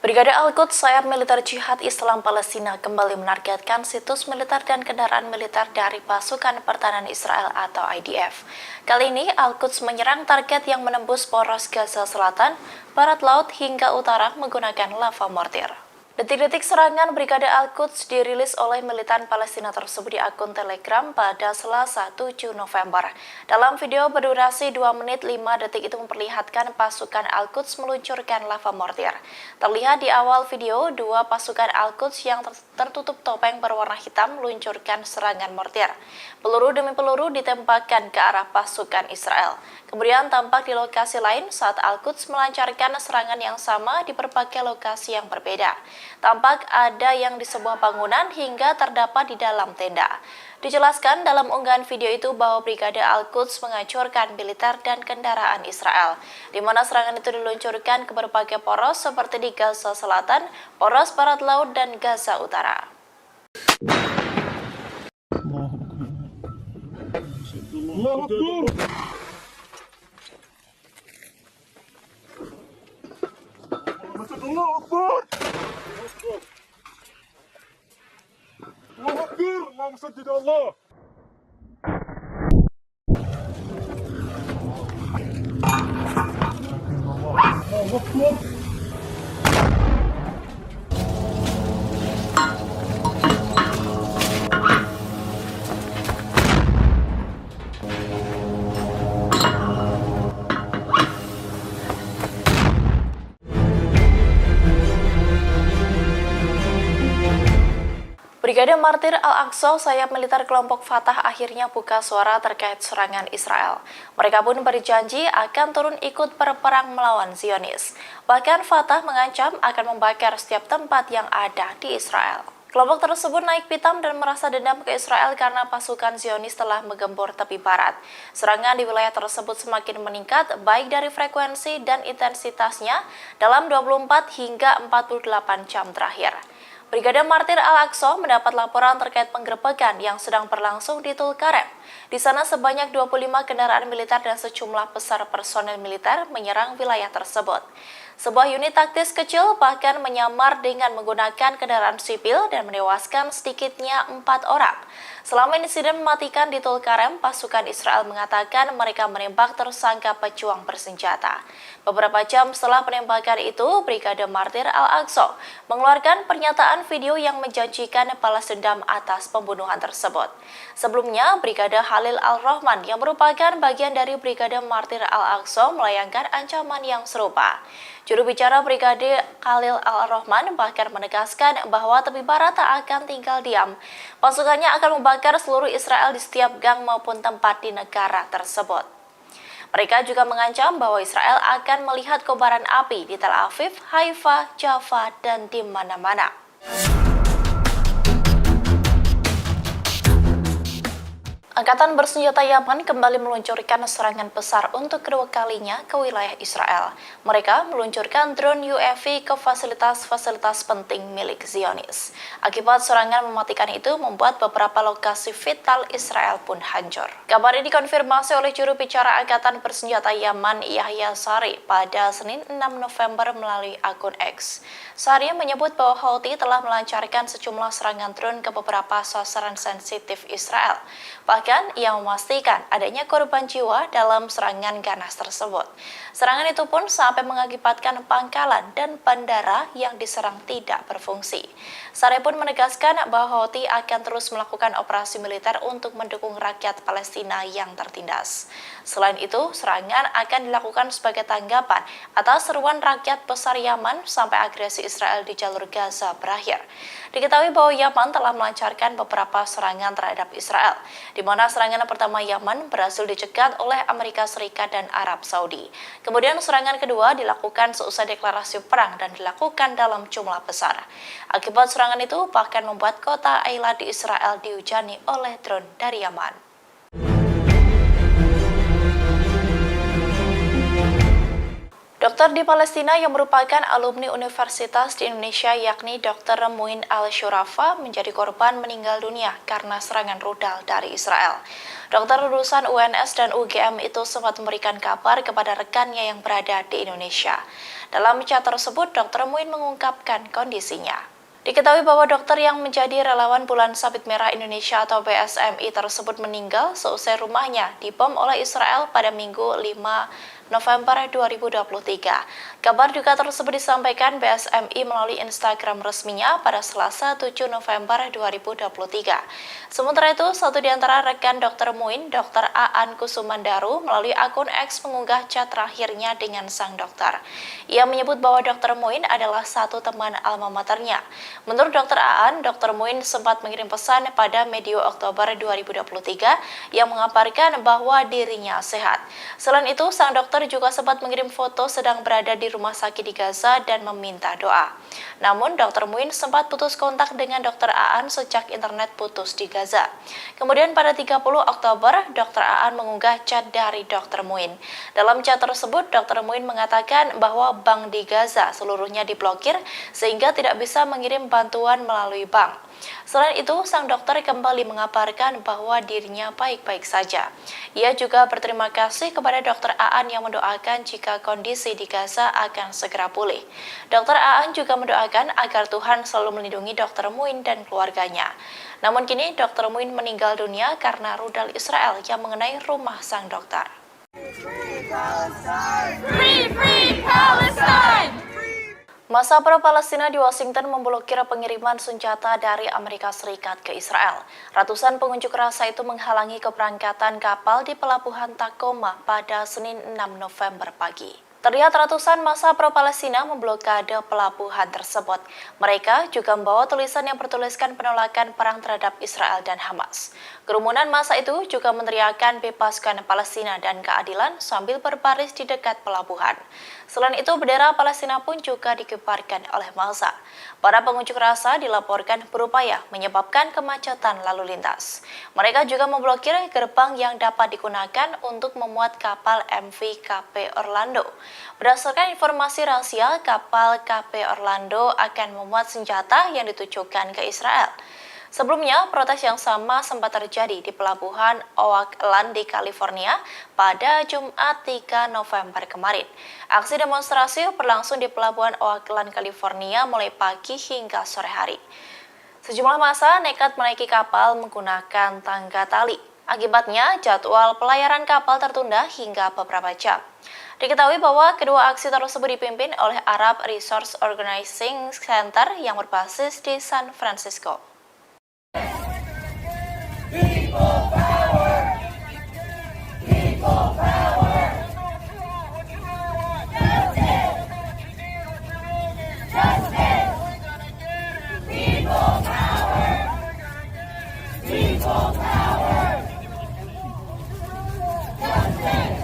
Brigade Al-Quds sayap militer Jihad Islam Palestina kembali menargetkan situs militer dan kendaraan militer dari pasukan pertahanan Israel atau IDF. Kali ini Al-Quds menyerang target yang menembus poros Gaza Selatan, Barat Laut hingga Utara menggunakan lava mortir. Detik-detik serangan Brigade Al-Quds dirilis oleh militan Palestina tersebut di akun Telegram pada Selasa 7 November. Dalam video berdurasi 2 menit 5 detik itu memperlihatkan pasukan Al-Quds meluncurkan lava mortir. Terlihat di awal video, dua pasukan Al-Quds yang tertutup topeng berwarna hitam meluncurkan serangan mortir. Peluru demi peluru ditembakkan ke arah pasukan Israel. Kemudian tampak di lokasi lain saat Al-Quds melancarkan serangan yang sama di berbagai lokasi yang berbeda. Tampak ada yang di sebuah bangunan hingga terdapat di dalam tenda. Dijelaskan dalam unggahan video itu bahwa Brigade Al-Quds menghancurkan militer dan kendaraan Israel, di mana serangan itu diluncurkan ke berbagai poros seperti di Gaza Selatan, poros Barat Laut, dan Gaza Utara. اللهم سجد الله. Brigade Martir Al-Aqsa, sayap militer kelompok Fatah akhirnya buka suara terkait serangan Israel. Mereka pun berjanji akan turun ikut berperang melawan Zionis. Bahkan Fatah mengancam akan membakar setiap tempat yang ada di Israel. Kelompok tersebut naik pitam dan merasa dendam ke Israel karena pasukan Zionis telah menggempur tepi barat. Serangan di wilayah tersebut semakin meningkat baik dari frekuensi dan intensitasnya dalam 24 hingga 48 jam terakhir. Brigade Martir Al-Aqsa mendapat laporan terkait penggerebekan yang sedang berlangsung di Tulkarem. Di sana sebanyak 25 kendaraan militer dan sejumlah besar personel militer menyerang wilayah tersebut. Sebuah unit taktis kecil bahkan menyamar dengan menggunakan kendaraan sipil dan menewaskan sedikitnya 4 orang. Selama insiden mematikan di Tulkarem, pasukan Israel mengatakan mereka menembak tersangka pejuang bersenjata. Beberapa jam setelah penembakan itu, Brigade Martir Al-Aqsa mengeluarkan pernyataan video yang menjanjikan balas dendam atas pembunuhan tersebut. Sebelumnya, Brigade Khalil Al-Rahman yang merupakan bagian dari Brigade Martir Al-Aqsa melayangkan ancaman yang serupa. Juru bicara Brigade Khalil Al-Rahman bahkan menegaskan bahwa tepi barat tak akan tinggal diam. Pasukannya akan membakar seluruh Israel di setiap gang maupun tempat di negara tersebut. Mereka juga mengancam bahwa Israel akan melihat kobaran api di Tel Aviv, Haifa, Jaffa, dan di mana-mana. Angkatan bersenjata Yaman kembali meluncurkan serangan besar untuk kedua kalinya ke wilayah Israel. Mereka meluncurkan drone UAV ke fasilitas-fasilitas penting milik Zionis. Akibat serangan mematikan itu membuat beberapa lokasi vital Israel pun hancur. Kabar ini dikonfirmasi oleh juru bicara Angkatan bersenjata Yaman Yahya Sari pada Senin 6 November melalui akun X. Sari menyebut bahwa Houthi telah melancarkan sejumlah serangan drone ke beberapa sasaran sensitif Israel. Bahkan, ia memastikan adanya korban jiwa dalam serangan ganas tersebut. Serangan itu pun sampai mengakibatkan pangkalan dan bandara yang diserang tidak berfungsi. Sari pun menegaskan bahwa Houthi akan terus melakukan operasi militer untuk mendukung rakyat Palestina yang tertindas. Selain itu, serangan akan dilakukan sebagai tanggapan atas seruan rakyat besar Yaman sampai agresi Israel di jalur Gaza berakhir. Diketahui bahwa Yaman telah melancarkan beberapa serangan terhadap Israel, di mana serangan pertama Yaman berhasil dicegat oleh Amerika Serikat dan Arab Saudi. Kemudian serangan kedua dilakukan seusai deklarasi perang dan dilakukan dalam jumlah besar. Akibat serangan itu bahkan membuat kota Eilat di Israel dihujani oleh drone dari Yaman. Dr. Dokter di Palestina yang merupakan alumni universitas di Indonesia yakni Dr. Muin Al-Shurafa menjadi korban meninggal dunia karena serangan rudal dari Israel. Dokter lulusan UNS dan UGM itu sempat memberikan kabar kepada rekannya yang berada di Indonesia. Dalam chat tersebut, Dr. Muin mengungkapkan kondisinya. Diketahui bahwa dokter yang menjadi relawan Bulan Sabit Merah Indonesia atau BSMI tersebut meninggal seusai rumahnya dibom oleh Israel pada Minggu 5 November 2023. Kabar duka tersebut disampaikan BSMI melalui Instagram resminya pada Selasa 7 November 2023. Sementara itu, satu di antara rekan Dr. Muin, Dr. Aan Kusumandaru, melalui akun X mengunggah chat terakhirnya dengan sang dokter. Ia menyebut bahwa Dr. Muin adalah satu teman alma maternya. Menurut Dr. Aan, Dr. Muin sempat mengirim pesan pada medio Oktober 2023 yang mengabarkan bahwa dirinya sehat. Selain itu, sang dokter juga sempat mengirim foto sedang berada di rumah sakit di Gaza dan meminta doa. Namun, Dr. Muin sempat putus kontak dengan Dr. Aan sejak internet putus di Gaza. Kemudian pada 30 Oktober, Dr. Aan mengunggah chat dari Dr. Muin. Dalam chat tersebut, Dr. Muin mengatakan bahwa bank di Gaza seluruhnya diblokir sehingga tidak bisa mengirim bantuan melalui bank. Selain itu, sang dokter kembali mengabarkan bahwa dirinya baik-baik saja. Ia juga berterima kasih kepada Dr. Aan yang mendoakan jika kondisi di Gaza akan segera pulih. Dr. Aan juga mendoakan agar Tuhan selalu melindungi Dr. Muin dan keluarganya. Namun kini Dr. Muin meninggal dunia karena rudal Israel yang mengenai rumah sang dokter. Free Palestine! Free, free Palestine! Massa pro-Palestina di Washington memblokir pengiriman senjata dari Amerika Serikat ke Israel. Ratusan pengunjuk rasa itu menghalangi keberangkatan kapal di pelabuhan Tacoma pada Senin 6 November pagi. Terlihat ratusan massa pro-Palestina memblokade pelabuhan tersebut. Mereka juga membawa tulisan yang bertuliskan penolakan perang terhadap Israel dan Hamas. Kerumunan massa itu juga meneriakkan bebaskan Palestina dan keadilan sambil berbaris di dekat pelabuhan. Selain itu, bendera Palestina pun juga dikibarkan oleh massa. Para pengunjuk rasa dilaporkan berupaya menyebabkan kemacetan lalu lintas. Mereka juga memblokir gerbang yang dapat digunakan untuk memuat kapal MV KP Orlando. Berdasarkan informasi rahasia, kapal KP Orlando akan memuat senjata yang ditujukan ke Israel. Sebelumnya, protes yang sama sempat terjadi di pelabuhan Oakland di California pada Jumat 3 November kemarin. Aksi demonstrasi berlangsung di pelabuhan Oakland, California mulai pagi hingga sore hari. Sejumlah massa nekat menaiki kapal menggunakan tangga tali. Akibatnya, jadwal pelayaran kapal tertunda hingga beberapa jam. Diketahui bahwa kedua aksi tersebut dipimpin oleh Arab Resource Organizing Center yang berbasis di San Francisco. People power! People power! Justice! Justice! People power! People power! Justice!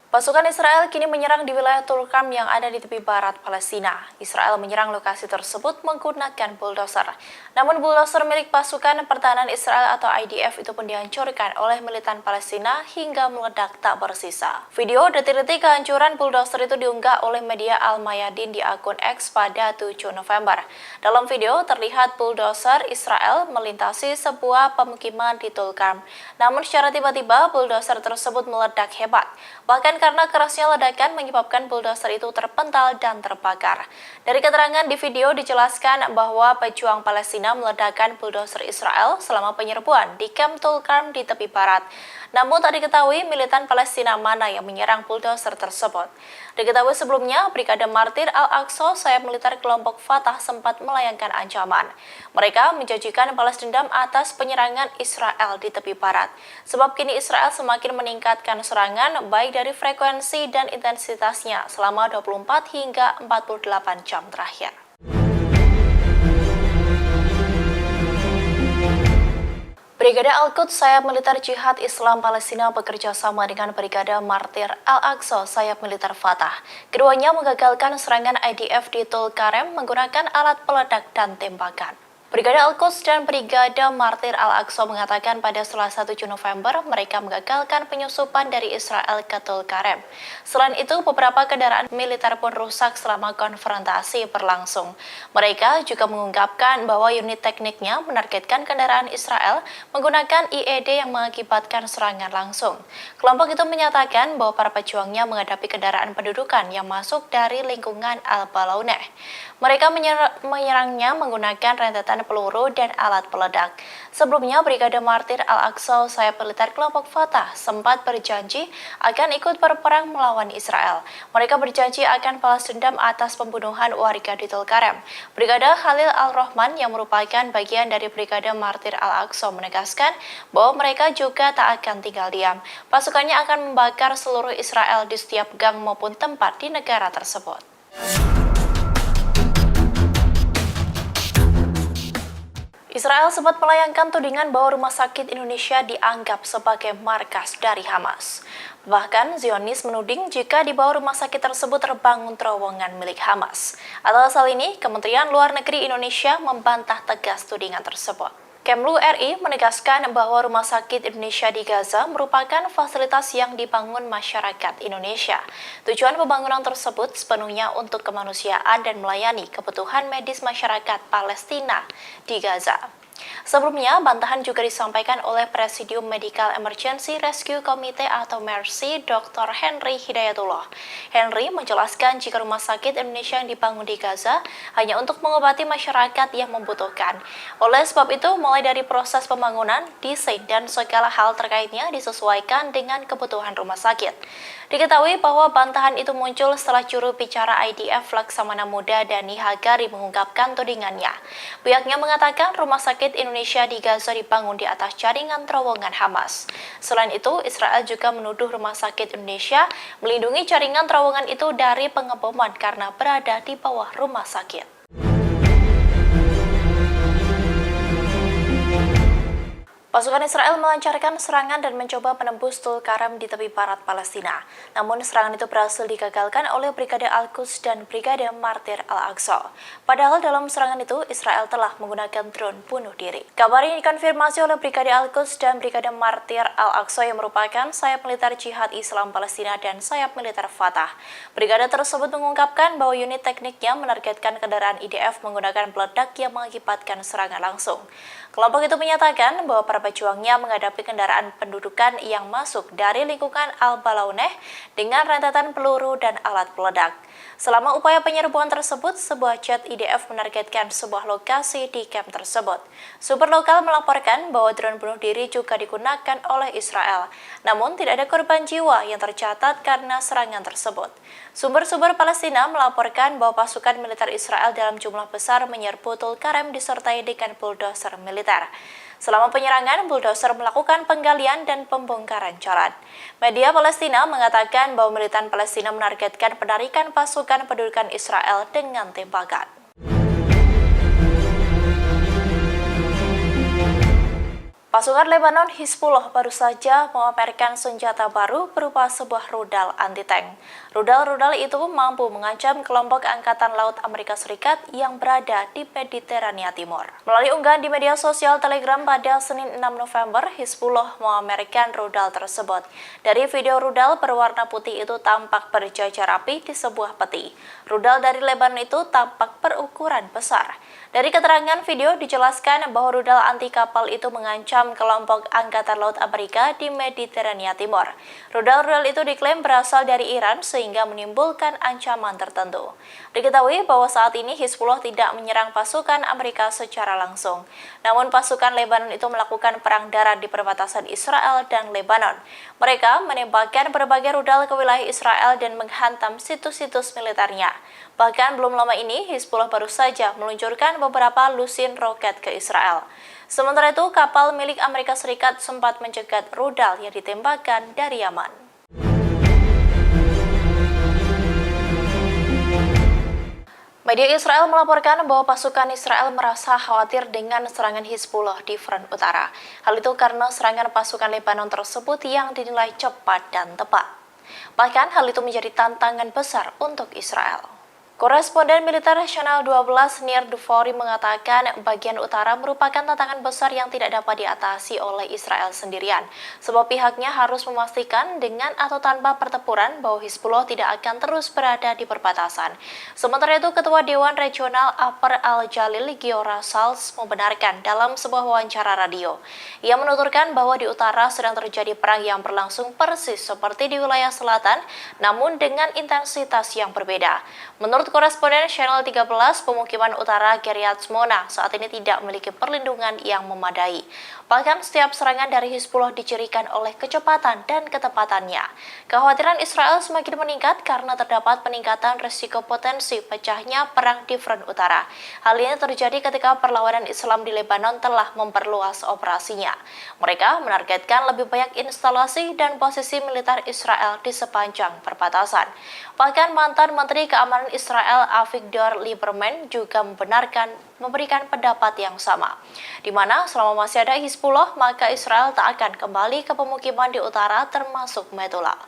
Pasukan Israel kini menyerang di wilayah Tulkarm yang ada di tepi barat Palestina. Israel menyerang lokasi tersebut menggunakan bulldozer. Namun bulldozer milik pasukan pertahanan Israel atau IDF itu pun dihancurkan oleh militan Palestina hingga meledak tak bersisa. Video detik-detik kehancuran bulldozer itu diunggah oleh media Al Mayadin di akun X pada 7 November. Dalam video terlihat bulldozer Israel melintasi sebuah pemukiman di Tulkarm. Namun secara tiba-tiba bulldozer tersebut meledak hebat. Bahkan karena kerasnya ledakan menyebabkan bulldozer itu terpental dan terbakar. Dari keterangan di video dijelaskan bahwa pejuang Palestina meledakkan bulldozer Israel selama penyerbuan di kamp Tulkarm di tepi barat. Namun tak diketahui militan Palestina mana yang menyerang bulldozer tersebut. Diketahui sebelumnya, Brigade Martir Al-Aqsa, sayap militer kelompok Fatah sempat melayangkan ancaman. Mereka menjanjikan balas dendam atas penyerangan Israel di tepi barat. Sebab kini Israel semakin meningkatkan serangan baik dari frekuensi dan intensitasnya selama 24 hingga 48 jam terakhir. Brigade Al-Quds sayap militer Jihad Islam Palestina bekerja sama dengan Brigade Martir Al-Aqsa sayap militer Fatah. Keduanya menggagalkan serangan IDF di Tulkarem menggunakan alat peledak dan tembakan. Brigade Al-Quds dan Brigade Martir Al-Aqsa mengatakan pada Selasa 7 November mereka mengagalkan penyusupan dari Israel ke Tulkarem. Selain itu, beberapa kendaraan militer pun rusak selama konfrontasi berlangsung. Mereka juga mengungkapkan bahwa unit tekniknya menargetkan kendaraan Israel menggunakan IED yang mengakibatkan serangan langsung. Kelompok itu menyatakan bahwa para pejuangnya menghadapi kendaraan pendudukan yang masuk dari lingkungan Al-Balauneh. Mereka menyerangnya menggunakan rentetan peluru dan alat peledak. Sebelumnya, Brigade Martir Al-Aqsa, sayap militer kelompok Fatah, sempat berjanji akan ikut berperang melawan Israel. Mereka berjanji akan balas dendam atas pembunuhan warga di Tulkarem. Brigade Khalil Al-Rahman yang merupakan bagian dari Brigade Martir Al-Aqsa menegaskan bahwa mereka juga tak akan tinggal diam. Pasukannya akan membakar seluruh Israel di setiap gang maupun tempat di negara tersebut. Israel sempat melayangkan tudingan bahwa rumah sakit Indonesia dianggap sebagai markas dari Hamas. Bahkan, Zionis menuding jika di bawah rumah sakit tersebut terbangun terowongan milik Hamas. Atas hal ini, Kementerian Luar Negeri Indonesia membantah tegas tudingan tersebut. Kemlu RI menegaskan bahwa Rumah Sakit Indonesia di Gaza merupakan fasilitas yang dibangun masyarakat Indonesia. Tujuan pembangunan tersebut sepenuhnya untuk kemanusiaan dan melayani kebutuhan medis masyarakat Palestina di Gaza. Sebelumnya, bantahan juga disampaikan oleh Presidium Medical Emergency Rescue Committee atau MERSI, Dr. Henry Hidayatullah. Henry menjelaskan jika rumah sakit Indonesia yang dibangun di Gaza hanya untuk mengobati masyarakat yang membutuhkan. Oleh sebab itu, mulai dari proses pembangunan, desain, dan segala hal terkaitnya disesuaikan dengan kebutuhan rumah sakit. Diketahui bahwa bantahan itu muncul setelah juru bicara IDF Laksamana Muda Dani Hagari mengungkapkan tudingannya. Pihaknya mengatakan rumah sakit Indonesia di Gaza dibangun di atas jaringan terowongan Hamas. Selain itu, Israel juga menuduh rumah sakit Indonesia melindungi jaringan terowongan itu dari pengeboman karena berada di bawah rumah sakit. Pasukan Israel melancarkan serangan dan mencoba menembus Tulkarem di tepi barat Palestina. Namun serangan itu berhasil digagalkan oleh Brigade Al-Quds dan Brigade Martir Al-Aqsa. Padahal dalam serangan itu, Israel telah menggunakan drone bunuh diri. Kabar ini dikonfirmasi oleh Brigade Al-Quds dan Brigade Martir Al-Aqsa yang merupakan sayap militer Jihad Islam Palestina dan sayap militer Fatah. Brigade tersebut mengungkapkan bahwa unit tekniknya menargetkan kendaraan IDF menggunakan peledak yang mengakibatkan serangan langsung. Kelompok itu menyatakan bahwa para pejuangnya menghadapi kendaraan pendudukan yang masuk dari lingkungan Al-Balauneh dengan rentetan peluru dan alat peledak. Selama upaya penyerbuan tersebut, sebuah jet IDF menargetkan sebuah lokasi di kamp tersebut. Sumber lokal melaporkan bahwa drone bunuh diri juga digunakan oleh Israel. Namun tidak ada korban jiwa yang tercatat karena serangan tersebut. Sumber-sumber Palestina melaporkan bahwa pasukan militer Israel dalam jumlah besar menyerbu Tulkarem disertai dengan bulldozer militer. Selama penyerangan, bulldozer melakukan penggalian dan pembongkaran jalan. Media Palestina mengatakan bahwa militan Palestina menargetkan penarikan pasukan pendudukan Israel dengan tembakan. Pasukan Lebanon Hizbullah baru saja memamerkan senjata baru berupa sebuah rudal anti-tank. Rudal-rudal itu mampu mengancam kelompok Angkatan Laut Amerika Serikat yang berada di Mediterania Timur. Melalui unggahan di media sosial Telegram pada Senin 6 November, Hizbullah memamerkan rudal tersebut. Dari video rudal berwarna putih itu tampak berjajar rapi di sebuah peti. Rudal dari Lebanon itu tampak berukuran besar. Dari keterangan video dijelaskan bahwa rudal anti kapal itu mengancam kelompok Angkatan Laut Amerika di Mediterania Timur. Rudal-rudal itu diklaim berasal dari Iran sehingga menimbulkan ancaman tertentu. Diketahui bahwa saat ini Hizbullah tidak menyerang pasukan Amerika secara langsung. Namun pasukan Lebanon itu melakukan perang darat di perbatasan Israel dan Lebanon. Mereka menembakkan berbagai rudal ke wilayah Israel dan menghantam situs-situs militernya. Bahkan belum lama ini, Hizbullah baru saja meluncurkan beberapa lusin roket ke Israel. Sementara itu, kapal milik Amerika Serikat sempat mencegat rudal yang ditembakkan dari Yaman. Media Israel melaporkan bahwa pasukan Israel merasa khawatir dengan serangan Hizbullah di front utara. Hal itu karena serangan pasukan Lebanon tersebut yang dinilai cepat dan tepat. Bahkan hal itu menjadi tantangan besar untuk Israel. Koresponden Militer Channel 12 Nir Dufori mengatakan bagian utara merupakan tantangan besar yang tidak dapat diatasi oleh Israel sendirian. Sebab pihaknya harus memastikan dengan atau tanpa pertempuran bahwa Hizbullah tidak akan terus berada di perbatasan. Sementara itu, Ketua Dewan Regional Upper Al-Jalil Giora Sals membenarkan dalam sebuah wawancara radio. Ia menuturkan bahwa di utara sedang terjadi perang yang berlangsung persis seperti di wilayah selatan, namun dengan intensitas yang berbeda. Menurut koresponden Channel 13, pemukiman utara Kiryat Shmona saat ini tidak memiliki perlindungan yang memadai. Bahkan setiap serangan dari Hizbullah dicirikan oleh kecepatan dan ketepatannya. Kekhawatiran Israel semakin meningkat karena terdapat peningkatan risiko potensi pecahnya perang di front utara. Hal ini terjadi ketika perlawanan Islam di Lebanon telah memperluas operasinya. Mereka menargetkan lebih banyak instalasi dan posisi militer Israel di sepanjang perbatasan. Bahkan mantan Menteri Keamanan Israel Avigdor Lieberman juga memberikan pendapat yang sama, di mana selama masih ada Hizbullah, maka Israel tak akan kembali ke pemukiman di utara termasuk Metula.